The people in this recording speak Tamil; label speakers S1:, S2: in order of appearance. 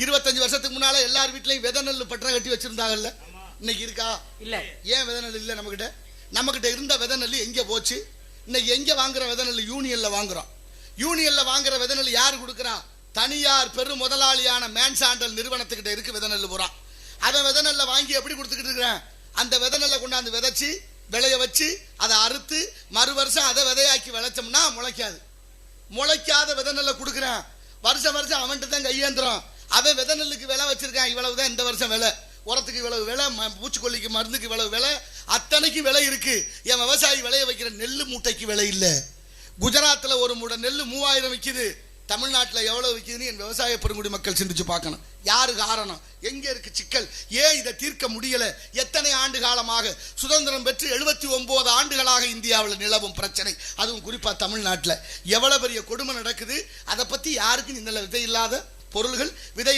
S1: 25 வருஷத்துக்கு முன்னால எல்லார் வீட்லயும் விதை நெல் பற்ற கட்டி வச்சிருந்தாங்கல்ல, இன்னைக்கு இருக்கா?
S2: இல்ல.
S1: ஏன் விதை நெல் இல்ல நம்ம கிட்ட இருந்த விதை நெல் எங்க போச்சு? இன்னைக்கு எங்க வாங்குற விதை நெல்? யூனியன்ல வாங்குறோம். யூனியன்ல வாங்குற விதை நெல் யாரு கொடுக்குறா? தனியார் பெரு முதலாளியான மேன்சாண்டல் நிறுவனத்துக்கிட்ட இருக்கு விதை நெல் பூரா. அவன் விதை நெல்லை வாங்கி எப்படி கொடுத்துக்கிட்டு இருக்கிறேன்? அந்த விதை நெல்லை கொண்டாந்து விதைச்சு விளைய வச்சு அதை அறுத்து மறு வருஷம் அதை விதையாக்கி விளைச்சோம்னா முளைக்காது. முளைக்காத விதை நெல்லை கொடுக்குறேன். வருஷம் வருஷம் அவன்கிட்ட தான் கையேந்திரம். அவன் விதை நெல்லுக்கு விலை வச்சிருக்கான். இவ்வளவுதான் இந்த வருஷம் விலை, உரத்துக்கு இவ்வளவு விலை, பூச்சிக்கொல்லிக்கு மருந்துக்கு இவ்வளவு விலை, அத்தனைக்கு விலை இருக்கு. என் விவசாயி விளைய வைக்கிற நெல்லு மூட்டைக்கு விலை இல்லை. குஜராத்ல ஒரு மூடை நெல்லு 3000 விற்குது. தமிழ்நாட்டில் எவ்வளவு விற்குதுன்னு என் விவசாய பெருங்குடி மக்கள் சிந்திச்சு பார்க்கணும். யாரு காரணம்? எங்க இருக்கு சிக்கல்? ஏன் இதை தீர்க்க முடியல? எத்தனை ஆண்டு காலமாக சுதந்திரம் பெற்று 79 ஆண்டுகளாக இந்தியாவில் நிலவும் பிரச்சனை, அதுவும் குறிப்பா தமிழ்நாட்டில் எவ்வளவு பெரிய கொடுமை நடக்குது. அதை பத்தி யாருக்கும் இந்த விதை இல்லாத பொருள்கள் விதை